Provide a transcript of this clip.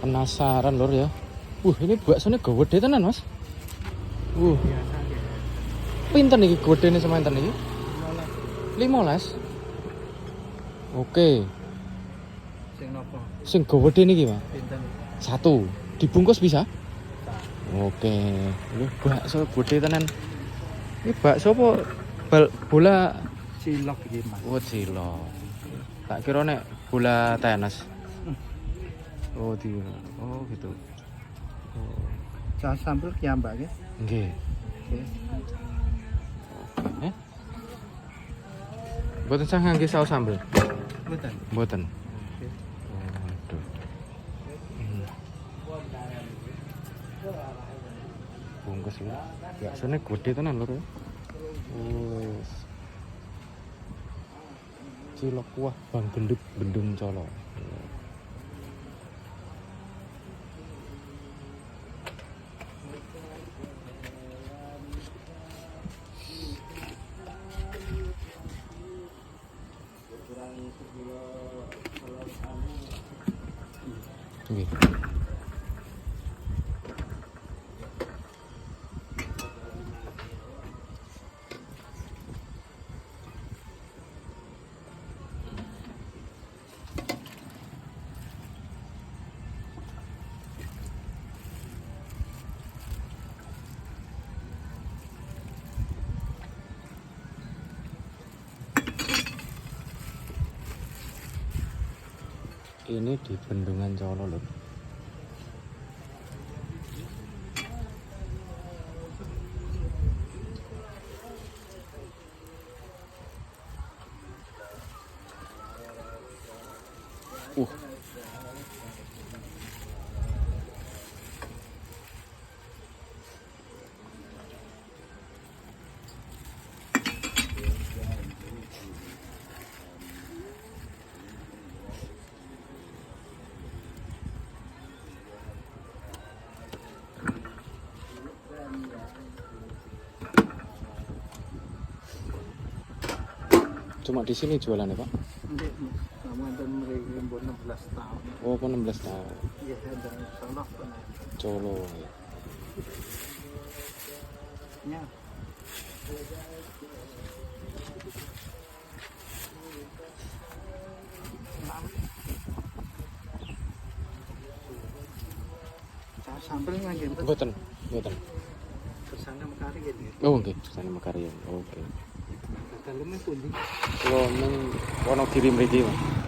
Penasaran lur ya. Ini baksonya gede tenan, Mas. Biasa aja. Pinten iki gedene semanten iki? 15. Oke. Sing nopo? Sing gede niki, Mas. Pinten? 1. Dibungkus bisa? Oke. Lho, bakso gede tenan. Ini bakso apa bola Cilok iki, Mas. oh cilok. Tak kira nek bola tenis. Oh, oh gitu. Oh. Cah sambel ki ambak nggih. Nggih. Oke. Oke. Mboten sah ngangge saus sambel. Mboten. Mboten. Oke. Waduh. Bungkus iki. Baksone gede tenan lho. Wes. Cilok kuah Bang Gendut Bendung Colo. Nggih. Ini di Bendungan Colo loh. Cuma di sini jualannya, Pak? Nggih, Mas. Sama dan mriki mbok 16 tahun. Oh, 16 tahun. Iya, dan Solo pernah. Colo. Ya. Cah sambel nggih, Mboten, mboten. kesana Mekari gitu. Oh, nggih, sana Makarya. Oke. Dalemnya pundi? Kalau nang Wonogiri mriki, Mas.